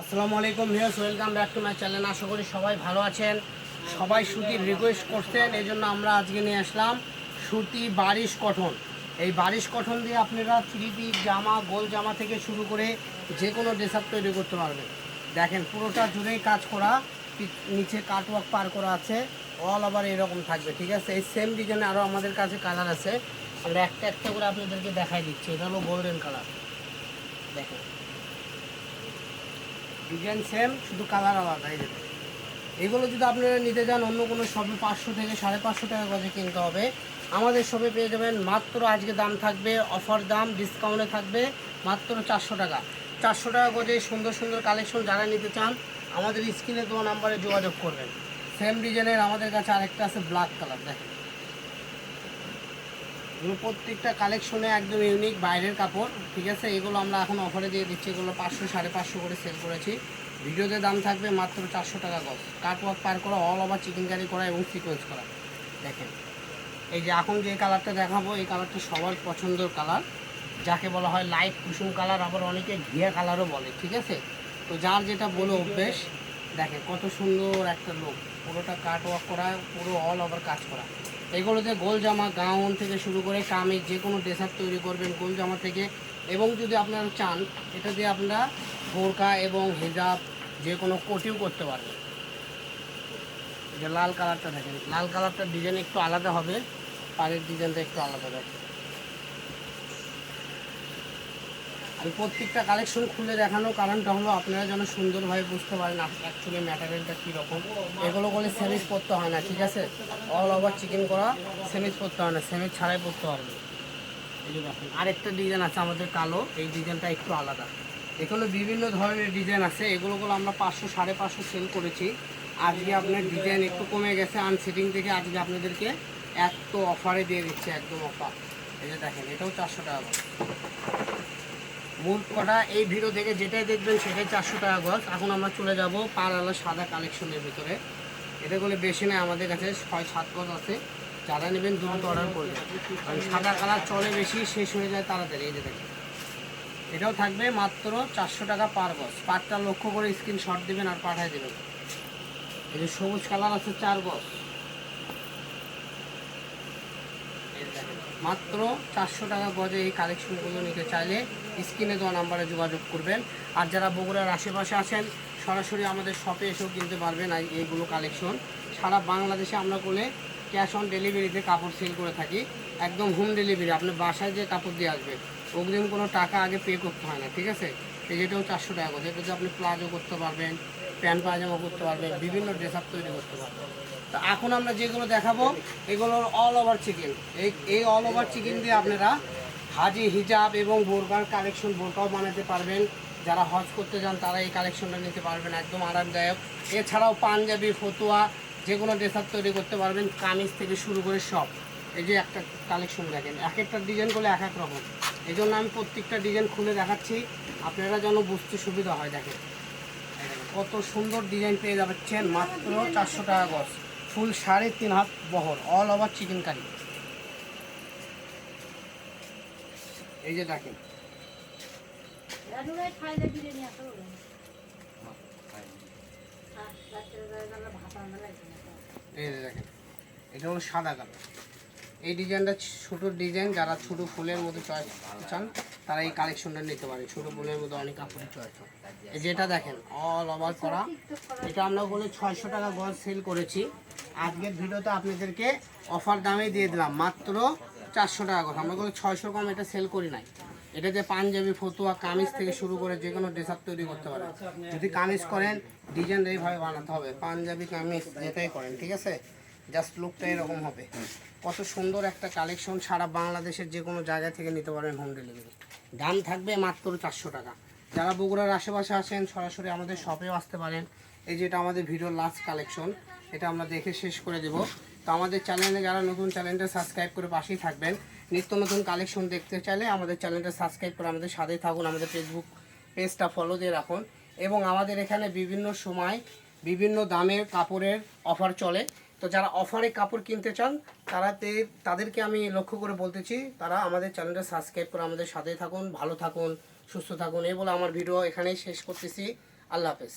আসসালামু আলাইকুম viewers, welcome back to my channel. আশা করি সবাই ভালো আছেন। সবাই সুতির রিকোয়েস্ট করছেন, এই জন্য আমরা আজকে নিয়ে আসলাম সুতি বারিশ কটন। এই বারিশ কটন দিয়ে আপনারা থ্রি পিস জামা, গোল জামা থেকে শুরু করে যে কোনো ড্রেস আপ তৈরি করতে পারবেন। দেখেন পুরোটা জুড়েই কাজ করা, নিচে কাটওয়ার্ক পার করা আছে, অল ওভার এরকম থাকবে। ঠিক আছে, এই সেম ডিজাইনে আরও আমাদের কাছে কালার আছে, আমরা একটা একটা করে আপনাদেরকে দেখাই দিচ্ছি। এটা হলো গোল্ডেন কালার, দেখেন ডিজাইন সেম, শুধু কালার আলাদা। এই যেটা এগুলো যদি আপনারা নিতে চান অন্য কোনো শপে 500 থেকে 550 টাকা গজে কিনতে হবে। আমাদের শপে পেয়ে যাবেন মাত্র, আজকে দাম থাকবে অফার দাম, ডিসকাউন্টে থাকবে মাত্র 400 টাকা। 400 টাকা গজে সুন্দর সুন্দর কালেকশন যারা নিতে চান আমাদের স্ক্রিনে দেওয়া নাম্বারে যোগাযোগ করবেন। সেম ডিজাইনের আমাদের কাছে আরেকটা আছে ব্ল্যাক কালার, দেখেন এগুলো প্রত্যেকটা কালেকশনে একদম ইউনিক বাইরের কাপড়। ঠিক আছে, এগুলো আমরা এখন অফারে দিয়ে দিচ্ছি। এগুলো 500 550 করে সেল করেছি। ভিডিওতে দাম থাকবে মাত্র 400 টাকা গজ। কাটওয়ার্ক পার করা, অল ওভার চিকেন কারি করা এবং সিকোয়েন্স করা। দেখেন এই যে এখন যে কালারটা দেখাবো, এই কালারটা সবার পছন্দের কালার, যাকে বলা হয় লাইট কুসুম কালার, আবার অনেকে ঘিয়া কালারও বলে। ঠিক আছে, তো যার যেটা বলে অভ্যেস। দেখেন কত সুন্দর একটা লুক, পুরোটা কাটওয়ার্ক করা, পুরো অল ওভার কাজ করা। এগুলোতে গোল জামা, গাউন থেকে শুরু করে কামিজ, যে কোনো ড্রেস আপ তৈরি করবেন গোল জামা থেকে। এবং যদি আপনারা চান এটা দিয়ে আপনারা বোরকা এবং হিজাব যে কোনো কোটিও করতে পারবেন। যে লাল কালারটা দেখেন, লাল কালারটার ডিজাইন একটু আলাদা হবে, পাড়ের ডিজাইনটা একটু আলাদা দেখেন। আমি প্রত্যেকটা কালেকশন খুলে দেখানোর কারণটা হলো আপনারা যেন সুন্দরভাবে বুঝতে পারেন অ্যাকচুয়ালি ম্যাটেরিয়ালটা কীরকম। এগুলো বলে সেমিজ পরতে হয় না, ঠিক আছে, অল ওভার চিকেন করা, সেমিজ পরতে হয় না, সেমিজ ছাড়াই পরতে পারবে। এই যে দেখেন আরেকটা ডিজাইন আছে আমাদের কালো, এই ডিজাইনটা একটু আলাদা। এগুলো বিভিন্ন ধরনের ডিজাইন আছে, এগুলোগুলো আমরা 500 550 সেল করেছি। আজকে আপনার ডিজাইন একটু কমে গেছে আনসেটিং থেকে, আজকে আপনাদেরকে এত অফারে দিয়ে দিচ্ছে, একদম অফার। এই যে দেখেন এটাও 400 টাকা গজ। মূল কটা এই ভিডিও থেকে যেটাই দেখবেন সেটাই 400 টাকা গজ। এখন আমরা চলে যাব পার আলো সাদা কালেকশনের ভিতরে। এটা বলে বেশি নয়, আমাদের কাছে 6-7 গজ আছে। যারা নেবেন দ্রুত অর্ডার করবেন, কারণ সাদা কালার চলে বেশি, শেষ হয়ে যায় তাড়াতাড়ি। এই যে দেখেন এটাও থাকবে মাত্র 400 টাকা পার গজ। পাটটা লক্ষ্য করে স্ক্রিনশট দেবেন আর পাঠিয়ে দেবেন। এই যে সবুজ কালার আছে 4 গজ, মাত্র 400 টাকা গজে। এই কালেকশনগুলো নিতে চাইলে স্ক্রিনে দেওয়া নাম্বারে যোগাযোগ করবেন। আর যারা বগুড়ার আশেপাশে আছেন সরাসরি আমাদের শপে এসেও কিনতে পারবেন এইগুলো কালেকশন। সারা বাংলাদেশে আমরা করলে ক্যাশ অন ডেলিভারিতে কাপড় সেল করে থাকি, একদম হোম ডেলিভারি। আপনি বাসায় যে কাপড় দিয়ে আসবে, অগ্রিম কোনো টাকা আগে পে করতে হয় না। ঠিক আছে, এই যেটাও 400 টাকা গজ। এটাতে আপনি প্লাজো করতে পারবেন, প্যান্ট পায়জামা করতে পারবেন, বিভিন্ন ড্রেস আপ তৈরি করতে পারবেন। তো এখন আমরা যেগুলো দেখাবো এগুলোর অল ওভার চিকেন। এই অল ওভার চিকেন দিয়ে আপনারা হাজি, হিজাব এবং বোরকার কালেকশন, বোরকাও বানাতে পারবেন। যারা হজ করতে যান তারা এই কালেকশনটা নিতে পারবেন, একদম আরামদায়ক। এছাড়াও পাঞ্জাবি, ফতুয়া যে কোনো ড্রেস আপ তৈরি করতে পারবেন, কামিজ থেকে শুরু করে সব। এই যে একটা কালেকশন দেখেন, এক একটা ডিজাইন করলে এক এক রকম। এই জন্য আমি প্রত্যেকটা ডিজাইন খুলে দেখাচ্ছি, আপনারা যেন বুঝতে সুবিধা হয়। দেখেন কত সুন্দর ডিজাইন পেয়ে যাচ্ছেন মাত্র 400 টাকা গজ। ফুল 3.5 হাত বহর, অল ওভার চিকেন কারি। এই যে দেখেন এই যে দেখেন এটা হলো সাদা কালার। এই ডিজাইনটা ছোটো ডিজাইন, যারা ছোটো ফুলের মধ্যে চয়েস চান তারা এই কালেকশনটা নিতে পারে। ছোটো ফুলের মধ্যে অনেক কাপড়ের চয়েস হয়। এই যেটা দেখেন অল ওভার করা, এটা আমরা বলে 600 টাকা গজ সেল করেছি। আজকের ভিডিওতে আপনাদেরকে অফার দামে দিয়ে দিলাম মাত্র 400 টাকা গজ। আমরা বলে 600 কম এটা সেল করি নাই। এটাতে পাঞ্জাবি, ফতুয়া, কামিজ থেকে শুরু করে যে কোনো ড্রেস আপ তৈরি করতে পারেন। যদি কামিজ করেন ডিজাইন এইভাবে বানাতে হবে, পাঞ্জাবি কামিজ যেটাই করেন। ঠিক আছে, জাস্ট লুকটা এরকম হবে। কত সুন্দর একটা কালেকশন, সারা বাংলাদেশের যে কোনো জায়গা থেকে নিতে পারবেন হোম ডেলিভারি। দাম থাকবে মাত্র 400 টাকা। যারা বগুড়ার আশেপাশে আসেন সরাসরি আমাদের শপেও আসতে পারেন। এই যেটা আমাদের ভিডিওর লাস্ট কালেকশন, এটা আমরা দেখে শেষ করে দেব। তো আমাদের চ্যানেলে যারা নতুন, চ্যানেলটা সাবস্ক্রাইব করে পাশেই থাকবেন। নিত্য নতুন কালেকশন দেখতে চাইলে আমাদের চ্যানেলটা সাবস্ক্রাইব করে আমাদের সাথেই থাকুন। আমাদের ফেসবুক পেজটা ফলো দিয়ে রাখুন। এবং আমাদের এখানে বিভিন্ন সময় বিভিন্ন দামের কাপড়ের অফার চলে। তো যারা অফারে কাপড় কিনতে চান তাদেরকে আমি লক্ষ্য করে বলতেছি, তারা আমাদের চ্যানেলটা সাবস্ক্রাইব করে আমাদের সাথেই থাকুন। ভালো থাকুন, সুস্থ থাকুন, এই বলে আমার ভিডিও এখানেই শেষ করতেছি। আল্লাহ হাফেজ।